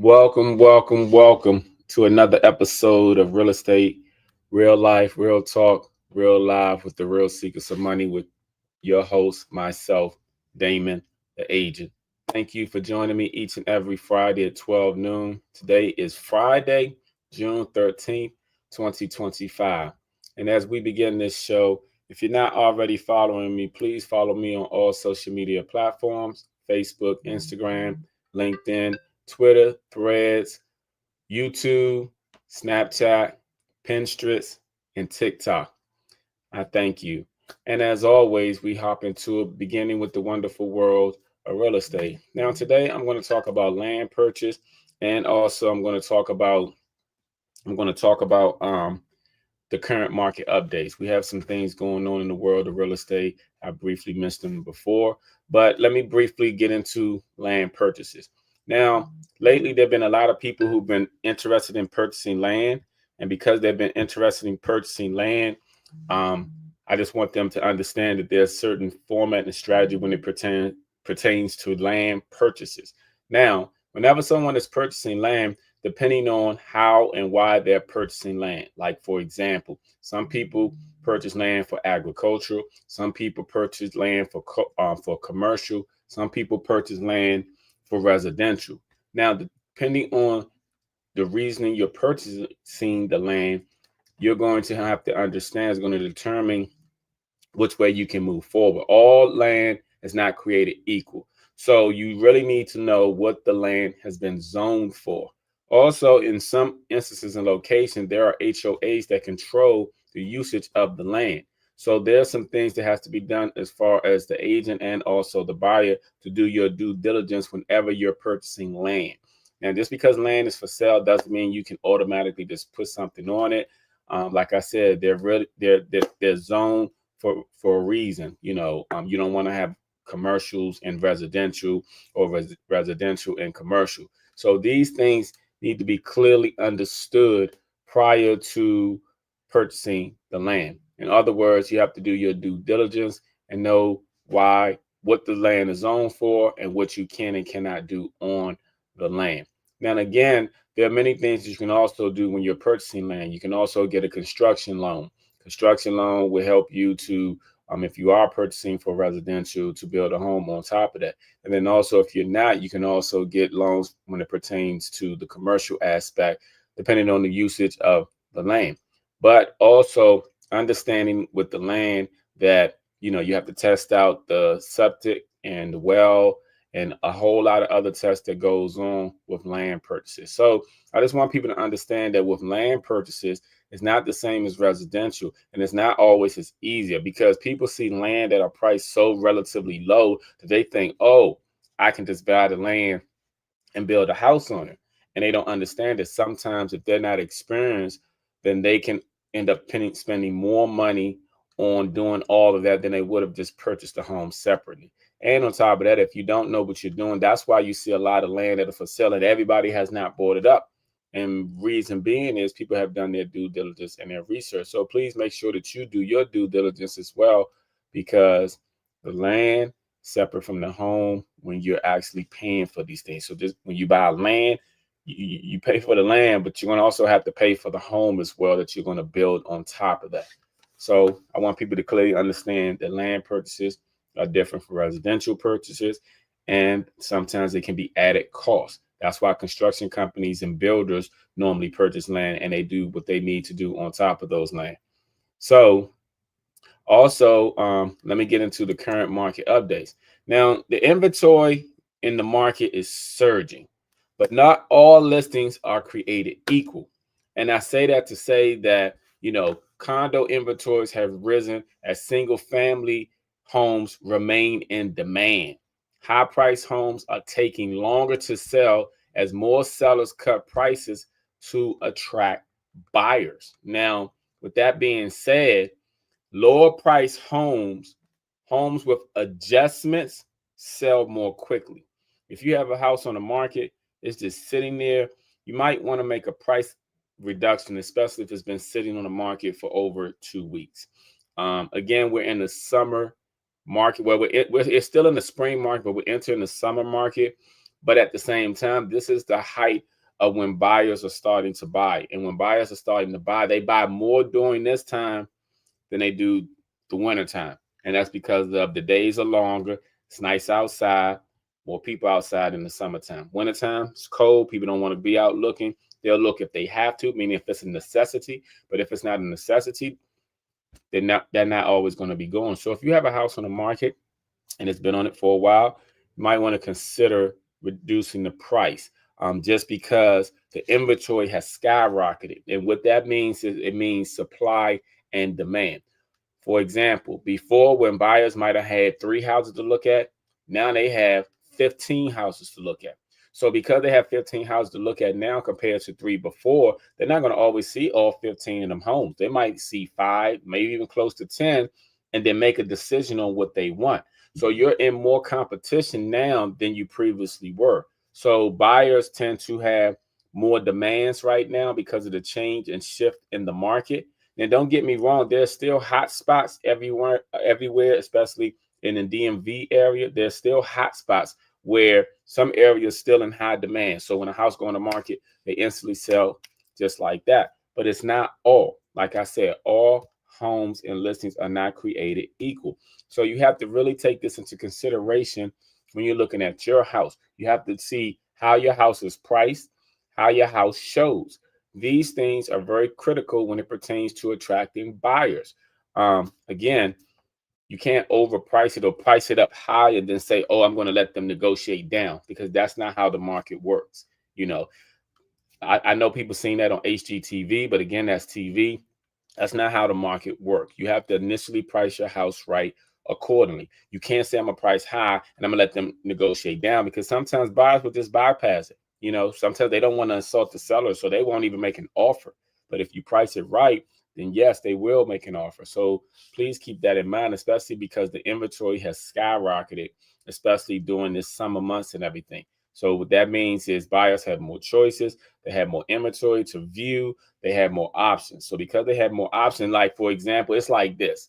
Welcome to another episode of Real Estate, Real Life, Real Talk, Real Live with the Real Seekers of Money with your host, myself, Damon, the agent. Thank you for joining me each and every Friday at 12 noon. Today is Friday, June 13th, 2025. And as we begin this show, if you're not already following me, please follow me on all social media platforms: Facebook, Instagram, LinkedIn, Twitter, Threads, YouTube, Snapchat, Pinterest, and TikTok. I thank you. And as always, we hop into it, beginning with the wonderful world of real estate. Now, today I'm going to talk about land purchase, and also I'm going to talk about the current market updates. We have some things going on in the world of real estate. I briefly mentioned them before, but let me briefly get into land purchases. Now, lately, there have been a lot of people who've been interested in purchasing land. And because they've been interested in purchasing land, um, I just want them to understand that there's certain format and strategy when it pertains to land purchases. Now, whenever someone is purchasing land, depending on how and why they're purchasing land. Like, for example, some people purchase land for agricultural, some people purchase land for commercial, some people purchase land for residential. Now, depending on the reasoning you're purchasing the land, you're going to have to understand is going to determine which way you can move forward. All land is not created equal. So you really need to know what the land has been zoned for. Also, in some instances and locations, there are HOAs that control the usage of the land. So there are some things that has to be done as far as the agent and also the buyer to do your due diligence whenever you're purchasing land. And just because land is for sale doesn't mean you can automatically just put something on it. Like I said, they're zoned for a reason. You don't want to have commercials and residential or residential and commercial. So these things need to be clearly understood prior to purchasing the land. In other words, you have to do your due diligence and know what the land is zoned for, and what you can and cannot do on the land. Now, again, there are many things you can also do when you're purchasing land. You can also get a construction loan. Construction loan will help you to, if you are purchasing for residential, to build a home on top of that. And then also, if you're not, you can also get loans when it pertains to the commercial aspect, depending on the usage of the land. But also understanding with the land that, you have to test out the septic and the well and a whole lot of other tests that goes on with land purchases. So I just want people to understand that with land purchases, it's not the same as residential, and it's not always as easier, because people see land at a price so relatively low that they think, oh, I can just buy the land and build a house on it. And they don't understand that sometimes if they're not experienced, then they can end up spending more money on doing all of that than they would have just purchased a home separately. And on top of that, if you don't know what you're doing, that's why you see a lot of land that are for sale and everybody has not bought it up. And reason being is people have done their due diligence and their research. So please make sure that you do your due diligence as well, because the land separate from the home when you're actually paying for these things. So just when you buy land, you pay for the land, but you're going to also have to pay for the home as well that you're going to build on top of that. So I want people to clearly understand that land purchases are different from residential purchases, and sometimes they can be added costs. That's why construction companies and builders normally purchase land, and they do what they need to do on top of those land. So also, let me get into the current market updates. Now, the inventory in the market is surging, but not all listings are created equal. And I say that to say that, condo inventories have risen as single family homes remain in demand. High price homes are taking longer to sell as more sellers cut prices to attract buyers. Now, with that being said, lower price homes with adjustments sell more quickly. If you have a house on the market, it's just sitting there, you might want to make a price reduction, especially if it's been sitting on the market for over 2 weeks. Again, we're in the summer market. Well, it's still in the spring market, but we're entering the summer market. But at the same time, this is the height of when buyers are starting to buy. And when buyers are starting to buy, they buy more during this time than they do the winter time. And that's because of the days are longer. It's nice outside, more people outside in the summertime. Wintertime, it's cold. People don't want to be out looking. They'll look if they have to, meaning if it's a necessity. But if it's not a necessity, they're not always going to be going. So if you have a house on the market and it's been on it for a while, you might want to consider reducing the price, just because the inventory has skyrocketed. And what that means is it means supply and demand. For example, before, when buyers might have had 3 houses to look at, now they have 15 houses to look at. So because they have 15 houses to look at now compared to 3 before, they're not going to always see all 15 of them homes. They might see 5, maybe even close to 10, and then make a decision on what they want. So you're in more competition now than you previously were. So buyers tend to have more demands right now because of the change and shift in the market. And don't get me wrong, there's still hot spots everywhere, especially in the DMV area. There's still hot spots where some areas still in high demand. So when a house go on the market, they instantly sell just like that. But it's not all. Like I said, all homes and listings are not created equal. So you have to really take this into consideration when you're looking at your house. You have to see how your house is priced, how your house shows. These things are very critical when it pertains to attracting buyers. Again, you can't overprice it or price it up high and then say, oh, I'm going to let them negotiate down, because that's not how the market works. You know, I know people seeing that on HGTV, but again, that's TV. That's not how the market works. You have to initially price your house right accordingly. You can't say I'm gonna price high and I'm gonna let them negotiate down, because sometimes buyers will just bypass it. You know, sometimes they don't want to insult the seller, so they won't even make an offer. But if you price it right, then yes, they will make an offer. So please keep that in mind, especially because the inventory has skyrocketed, especially during this summer months and everything. So what that means is buyers have more choices, they have more inventory to view, they have more options. So because they have more options, like for example, it's like this.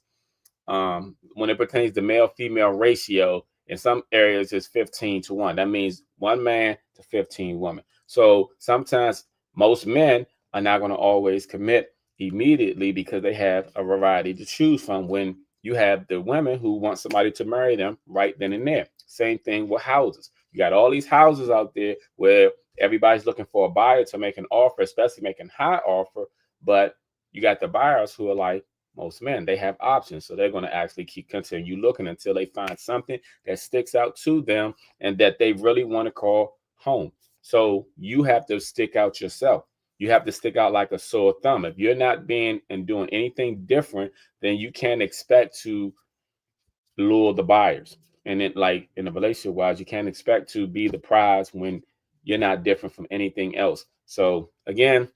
When it pertains to male-female ratio, in some areas it's 15-1. That means 1 man to 15 women. So sometimes most men are not going to always commit immediately because they have a variety to choose from, when you have the women who want somebody to marry them right then and there. Same thing with houses. You got all these houses out there where everybody's looking for a buyer to make an offer, especially make a high offer. But you got the buyers who are like most men, they have options. So they're going to actually continue looking until they find something that sticks out to them and that they really want to call home. So you have to stick out yourself. You have to stick out like a sore thumb. If you're not being and doing anything different, then you can't expect to lure the buyers. And it, like in a relationship wise, you can't expect to be the prize when you're not different from anything else. So again,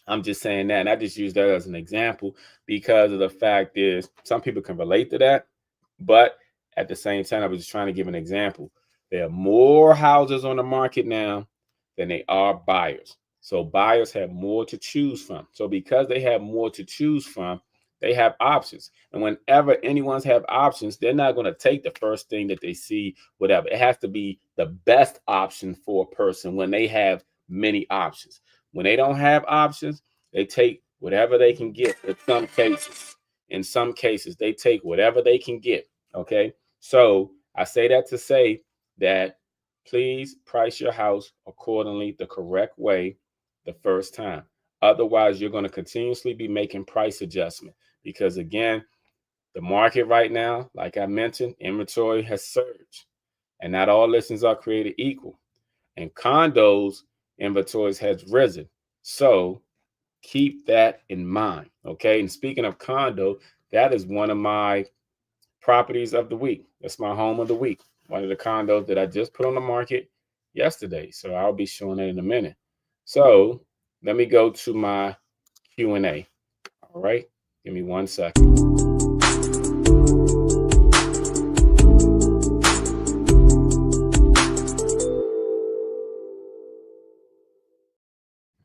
I'm just saying that, and I just use that as an example because of the fact is some people can relate to that, but at the same time, I was just trying to give an example. There are more houses on the market now than they are buyers. So buyers have more to choose from. So because they have more to choose from, they have options. And whenever anyone's have options, they're not going to take the first thing that they see, whatever. It has to be the best option for a person when they have many options. When they don't have options, they take whatever they can get. In some cases, they take whatever they can get. Okay. So I say that to say that please price your house accordingly, the correct way, the first time. Otherwise, you're going to continuously be making price adjustment because, again, the market right now, like I mentioned, inventory has surged, and not all listings are created equal. And condos inventories has risen. So keep that in mind. Okay. And speaking of condo, that is one of my properties of the week. That's my home of the week. One of the condos that I just put on the market yesterday. So I'll be showing that in a minute. So let me go to my Q&A. All right. Give me 1 second.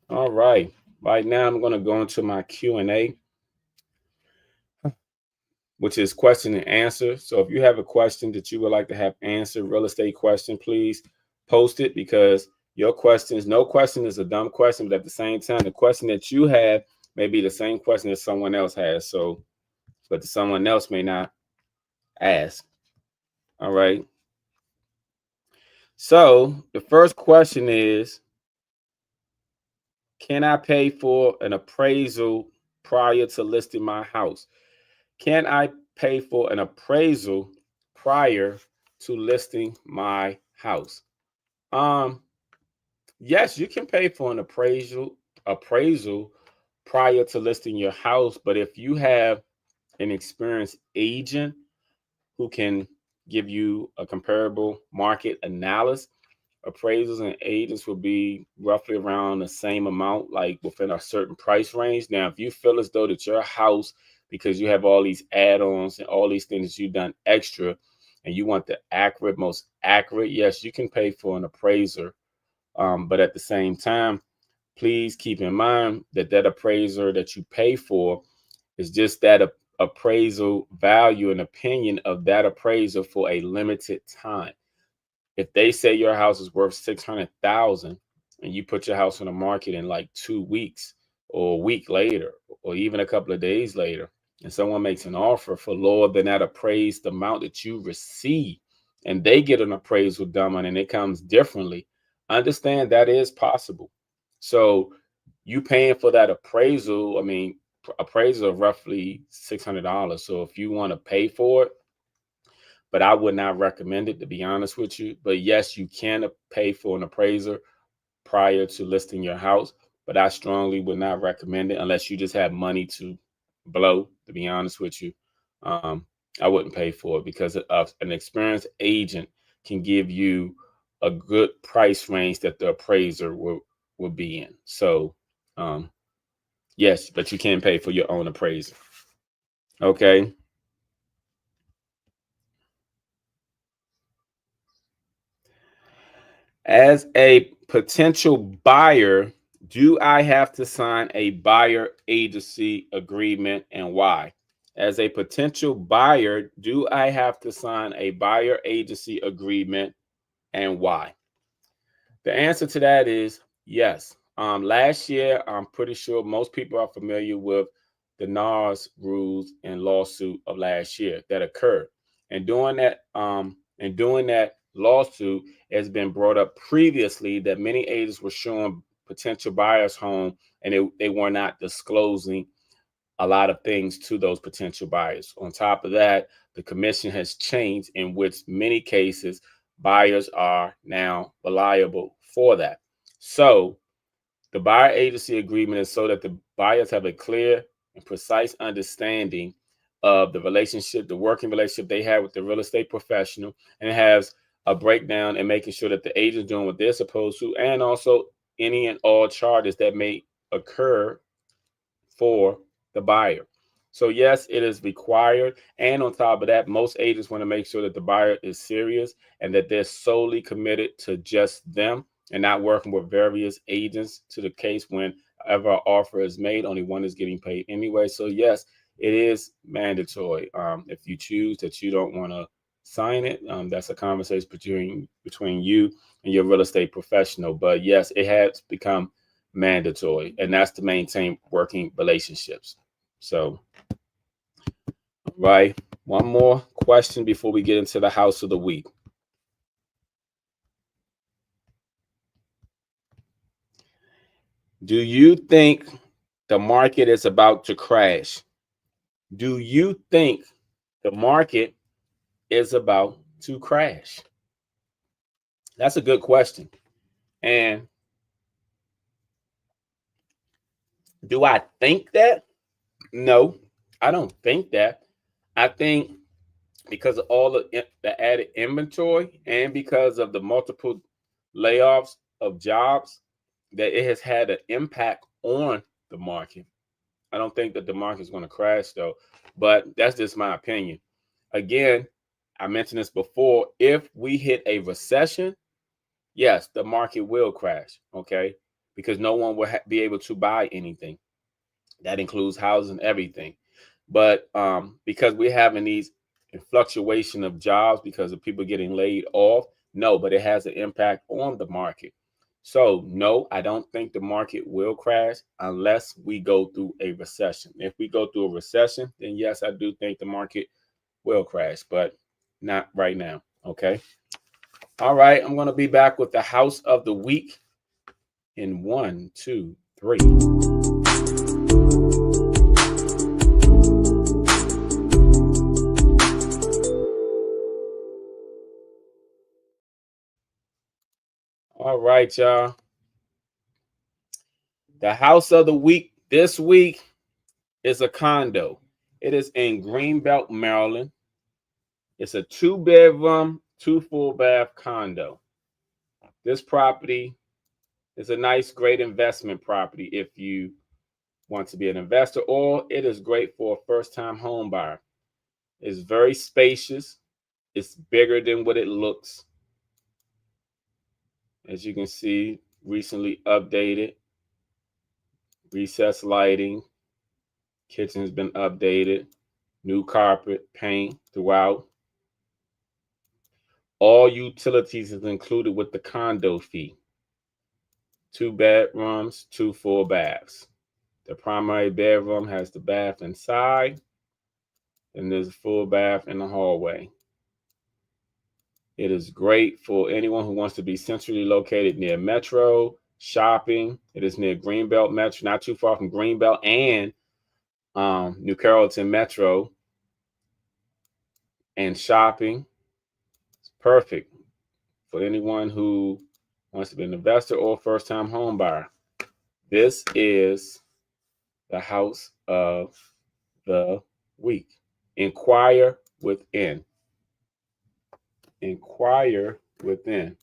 All right. Right now I'm going to go into my Q&A, which is question and answer. So if you have a question that you would like to have answered, real estate question, please post it, because your questions, no question is a dumb question, but at the same time, the question that you have may be the same question that someone else has. So, but someone else may not ask. All right. So the first question is, can I pay for an appraisal prior to listing my house? Can I pay for an appraisal prior to listing my house? Yes, you can pay for an appraisal prior to listing your house, but if you have an experienced agent who can give you a comparable market analysis, appraisals and agents will be roughly around the same amount, like within a certain price range. Now, if you feel as though that your house, because you have all these add-ons and all these things that you've done extra, and you want the most accurate, yes, you can pay for an appraiser. But at the same time, please keep in mind that that appraiser that you pay for is just that appraisal value and opinion of that appraiser for a limited time. If they say your house is worth 600,000 and you put your house on the market in like 2 weeks or a week later, or even a couple of days later, and someone makes an offer for lower than that appraised amount that you receive, and they get an appraisal done and it comes differently, understand that is possible. So you paying for that appraisal, I mean, appraisal of roughly $600. So if you want to pay for it, but I would not recommend it, to be honest with you. But yes, you can pay for an appraiser prior to listing your house, but I strongly would not recommend it unless you just have money to blow, to be honest with you. I wouldn't pay for it, because an experienced agent can give you a good price range that the appraiser will be in. So yes, but you can pay for your own appraiser. Okay. As a potential buyer, do I have to sign a buyer agency agreement, and why? As a potential buyer, do I have to sign a buyer agency agreement, and why? The answer to that is yes. Last year, I'm pretty sure most people are familiar with the NARS rules and lawsuit of last year that occurred. And during that lawsuit, it's been brought up previously that many agents were showing potential buyers home, and they were not disclosing a lot of things to those potential buyers. On top of that, the commission has changed, in which many cases buyers are now liable for that. So the buyer agency agreement is so that the buyers have a clear and precise understanding of the relationship, the working relationship they have with the real estate professional, and it has a breakdown and making sure that the agent's doing what they're supposed to, and also any and all charges that may occur for the buyer. So yes, it is required. And on top of that, most agents want to make sure that the buyer is serious and that they're solely committed to just them and not working with various agents, to the case whenever an offer is made, only one is getting paid anyway. So yes, it is mandatory. If you choose that you don't want to sign it, that's a conversation between you and your real estate professional. But yes, it has become mandatory, and that's to maintain working relationships. So, right, one more question before we get into the house of the week. Do you think the market is about to crash? Do you think the market is about to crash? That's a good question. And do I think that? No, I don't think that. I think because of all the added inventory and because of the multiple layoffs of jobs, that it has had an impact on the market. I don't think that the market is going to crash, though, but that's just my opinion. Again, I mentioned this before. If we hit a recession, yes, the market will crash, okay? Because no one will be able to buy anything. That includes housing, everything. But because we're having these fluctuation of jobs because of people getting laid off, No, but it has an impact on the market. So, no, I don't think the market will crash unless we go through a recession. If we go through a recession, then yes, I do think the market will crash, but not right now. Okay. All right. I'm going to be back with the house of the week in 1, 2, 3. All right, y'all. The house of the week this week is a condo. It is in Greenbelt, Maryland. It's a 2-bedroom, 2 full bath condo. This property is a nice, great investment property if you want to be an investor, or it is great for a first-time home buyer. It's very spacious. It's bigger than what it looks. As you can see, recently updated. Recessed lighting. Kitchen has been updated. New carpet, paint throughout. All utilities is included with the condo fee. 2 bedrooms, 2 full baths. The primary bedroom has the bath inside, and there's a full bath in the hallway. It is great for anyone who wants to be centrally located near Metro, shopping. It is near Greenbelt Metro, not too far from Greenbelt and New Carrollton Metro, and shopping. It's perfect for anyone who wants to be an investor or first-time home buyer. This is the house of the week. Inquire within. Inquire within.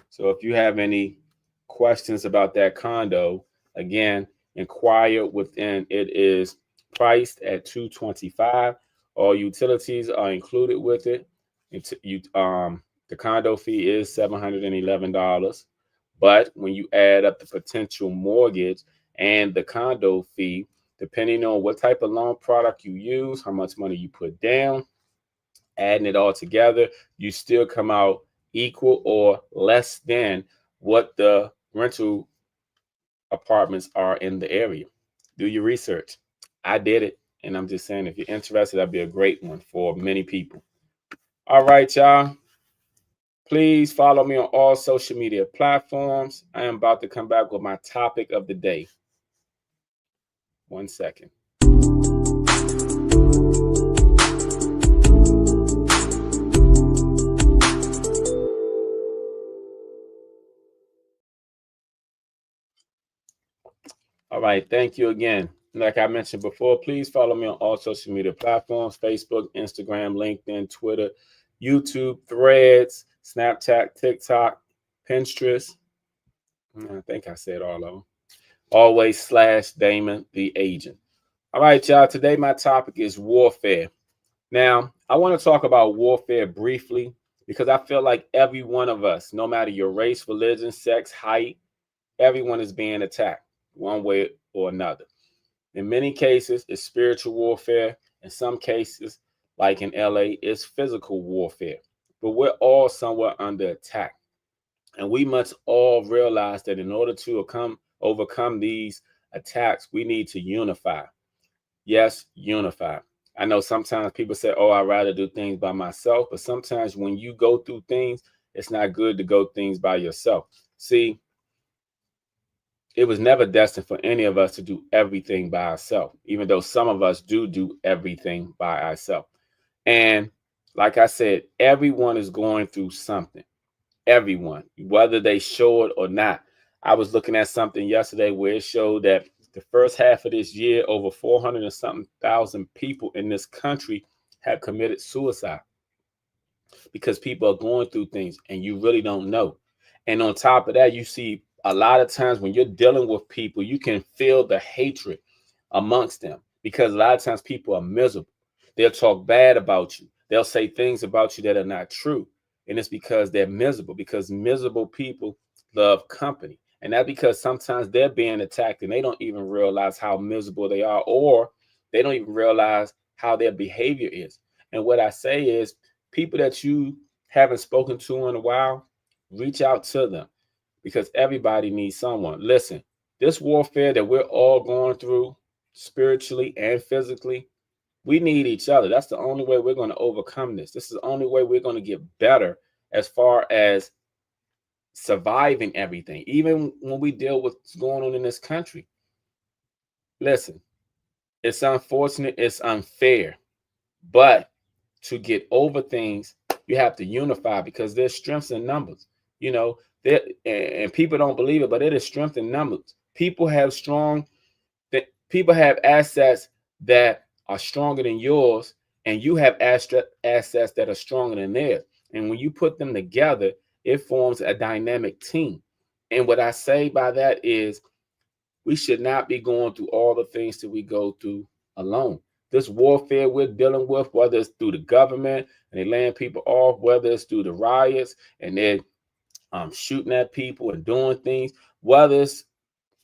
So if you have any questions about that condo, again, inquire within. It is priced at $225. All utilities are included with it. The condo fee is $711. But when you add up the potential mortgage and the condo fee, depending on what type of loan product you use, how much money you put down, adding it all together, you still come out equal or less than what the rental apartments are in the area. Do your research. I did it, and I'm just saying, if you're interested, that'd be a great one for many people. All right, y'all. Please follow me on all social media platforms. I am about to come back with my topic of the day. 1 second. All right. Thank you again. Like I mentioned before, please follow me on all social media platforms: Facebook, Instagram, LinkedIn, Twitter, YouTube, Threads, Snapchat, TikTok, Pinterest. I think I said all of them. Always / Damon the Agent. All right, y'all. Today, my topic is warfare. Now, I want to talk about warfare briefly because I feel like every one of us, no matter your race, religion, sex, height, everyone is being attacked one way or another. In many cases, it's spiritual warfare. In some cases, like in LA, it's physical warfare. But we're all somewhere under attack. And we must all realize that in order to overcome these attacks, we need to unify. Yes, unify. I know sometimes people say, oh, I'd rather do things by myself. But sometimes when you go through things, it's not good to go things by yourself. See, it was never destined for any of us to do everything by ourselves, even though some of us do everything by ourselves. And like I said, everyone is going through something. Everyone, whether they show it or not. I was looking at something yesterday where it showed that the first half of this year, over 400 and something thousand people in this country have committed suicide because people are going through things and you really don't know. And on top of that, you see a lot of times when you're dealing with people, you can feel the hatred amongst them because a lot of times people are miserable. They'll talk bad about you. They'll say things about you that are not true. And it's because they're miserable, because miserable people love company. And that's because sometimes they're being attacked and they don't even realize how miserable they are, or they don't even realize how their behavior is. And what I say is, people that you haven't spoken to in a while, reach out to them because everybody needs someone. Listen, this warfare that we're all going through spiritually and physically, we need each other. That's the only way we're going to overcome this. This is the only way we're going to get better as far as surviving everything, even when we deal with what's going on in this country. Listen, it's unfortunate, it's unfair, but to get over things, you have to unify because there's strengths in numbers. You know, there, and people don't believe it, but it is strength in numbers. People have people have assets that are stronger than yours, and you have assets that are stronger than theirs. And when you put them together, it forms a dynamic team. And what I say by that is we should not be going through all the things that we go through alone. This warfare we're dealing with, whether it's through the government and they laying people off, whether it's through the riots and they're shooting at people and doing things, whether it's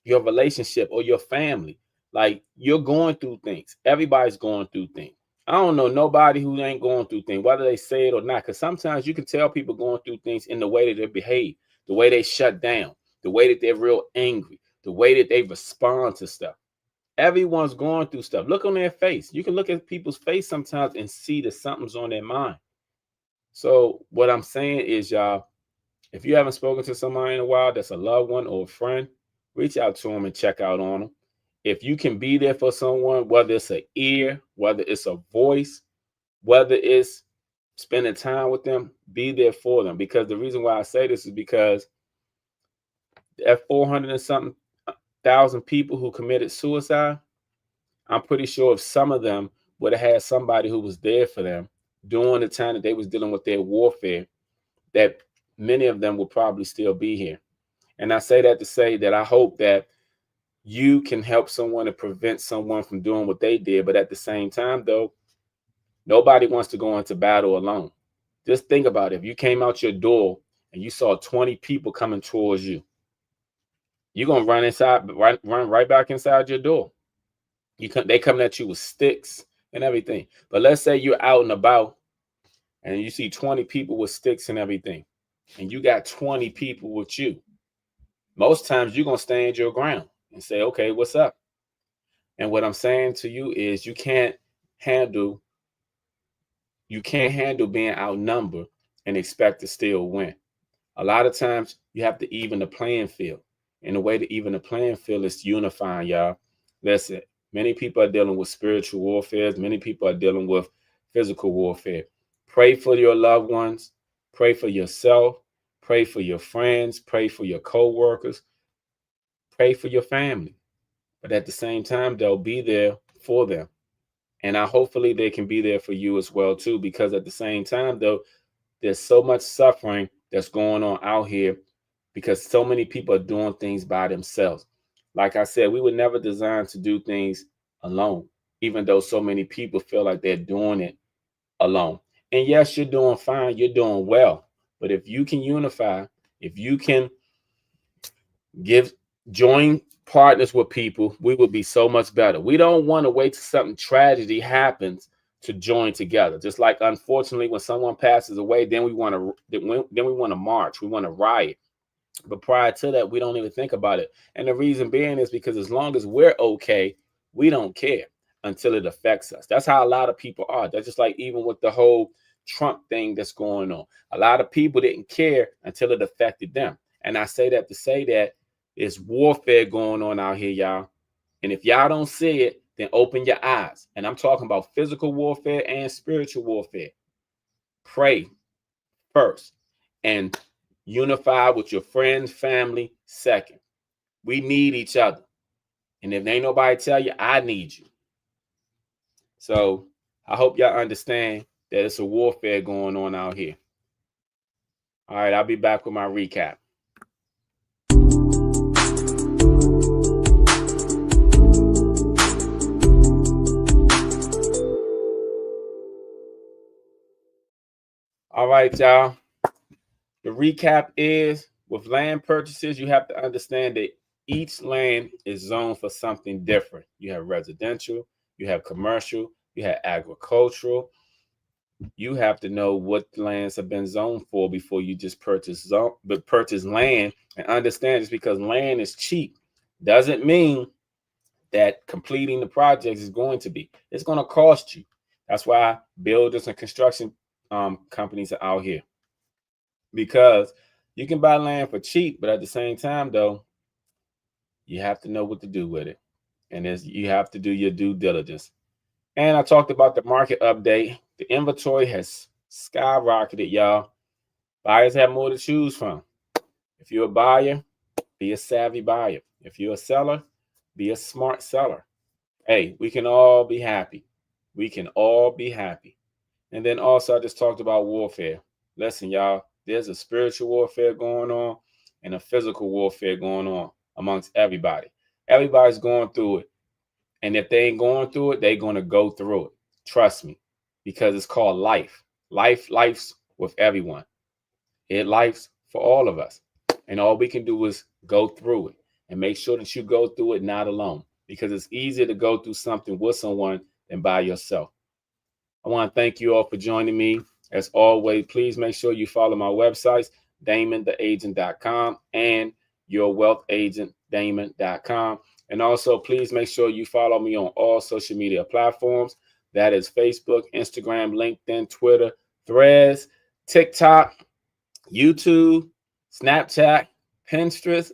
your relationship or your family, like you're going through things. Everybody's going through things. I don't know nobody who ain't going through things, whether they say it or not, because sometimes you can tell people going through things in the way that they behave, the way they shut down, the way that they're real angry, the way that they respond to stuff. Everyone's going through stuff. Look on their face. You can look at people's face sometimes and see that something's on their mind. So what I'm saying is, y'all, if you haven't spoken to somebody in a while that's a loved one or a friend, reach out to them and check out on them. If you can be there for someone, whether it's an ear, whether it's a voice, whether it's spending time with them, be there for them. Because the reason why I say this is because at 400 and something thousand people who committed suicide, I'm pretty sure if some of them would have had somebody who was there for them during the time that they was dealing with their warfare, that many of them will probably still be here. And I say that to say that I hope that you can help someone to prevent someone from doing what they did. But at the same time, though, nobody wants to go into battle alone. Just think about it. If you came out your door and you saw 20 people coming towards you, you're gonna run inside, run right back inside your door. They coming at you with sticks and everything. But let's say you're out and about and you see 20 people with sticks and everything, and you got 20 people with you. Most times you're gonna stand your ground and say, okay, what's up? And what I'm saying to you is you can't handle being outnumbered and expect to still win. A lot of times you have to even the playing field. And the way to even the playing field is unifying, y'all. Listen, many people are dealing with spiritual warfare. Many people are dealing with physical warfare. Pray for your loved ones. Pray for yourself. Pray for your friends. Pray for your co-workers. Pray for your family. But at the same time, they'll be there for them. And hopefully they can be there for you as well, too, because at the same time, though, there's so much suffering that's going on out here because so many people are doing things by themselves. Like I said, we were never designed to do things alone, even though so many people feel like they're doing it alone. And yes, you're doing fine, you're doing well. But if you can unify, if you can join partners with people, we will be so much better. We don't want to wait till something tragedy happens to join together. Just like, unfortunately, when someone passes away, then we want to march, we want to riot. But prior to that, we don't even think about it. And the reason being is because as long as we're okay, we don't care until it affects us. That's how a lot of people are. That's just like even with the whole Trump thing that's going on. A lot of people didn't care until it affected them. And I say that to say that it's warfare going on out here, y'all. And if y'all don't see it, then open your eyes. And I'm talking about physical warfare and spiritual warfare. Pray first and unify with your friends, family second. We need each other. And if ain't nobody tell you, I need you. So I hope y'all understand that it's a warfare going on out here. All right, I'll be back with my recap. All right, y'all. The recap is with land purchases, you have to understand that each land is zoned for something different. You have residential, you have commercial, you have agricultural, You have to know what lands have been zoned for before you just purchase land, and understand just because land is cheap doesn't mean that completing the projects is going to be. It's going to cost you. That's why builders and construction companies are out here, because you can buy land for cheap, but at the same time, though, you have to know what to do with it, and you have to do your due diligence. And I talked about the market update. The inventory has skyrocketed, y'all. Buyers have more to choose from. If you're a buyer, be a savvy buyer. If you're a seller, be a smart seller. Hey, we can all be happy. We can all be happy. And then also, I just talked about warfare. Listen, y'all, there's a spiritual warfare going on and a physical warfare going on amongst everybody. Everybody's going through it. And if they ain't going through it, they're going to go through it. Trust me, because it's called life. Life's with everyone. Life's for all of us. And all we can do is go through it and make sure that you go through it not alone, because it's easier to go through something with someone than by yourself. I want to thank you all for joining me. As always, please make sure you follow my websites, DamonTheAgent.com and YourWealthAgent, And also, please make sure you follow me on all social media platforms. That is Facebook, Instagram, LinkedIn, Twitter, Threads, TikTok, YouTube, Snapchat, Pinterest.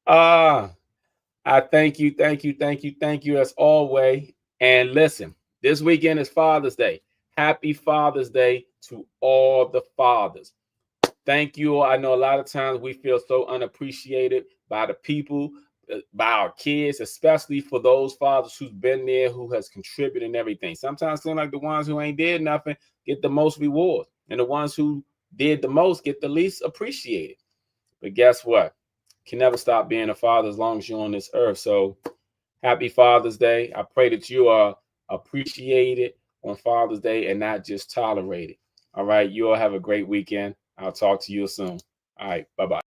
I thank you as always. And listen, this weekend is Father's Day. Happy Father's Day to all the fathers. Thank you. I know a lot of times we feel so unappreciated by the people, by our kids, especially for those fathers who's been there, who has contributed and everything. Sometimes it seems like the ones who ain't did nothing get the most rewards, and the ones who did the most get the least appreciated. But guess what? Can never stop being a father as long as you're on this earth. So happy Father's Day. I pray that you are appreciated on Father's Day and not just tolerated. All right. You all have a great weekend. I'll talk to you soon. All right. Bye-bye.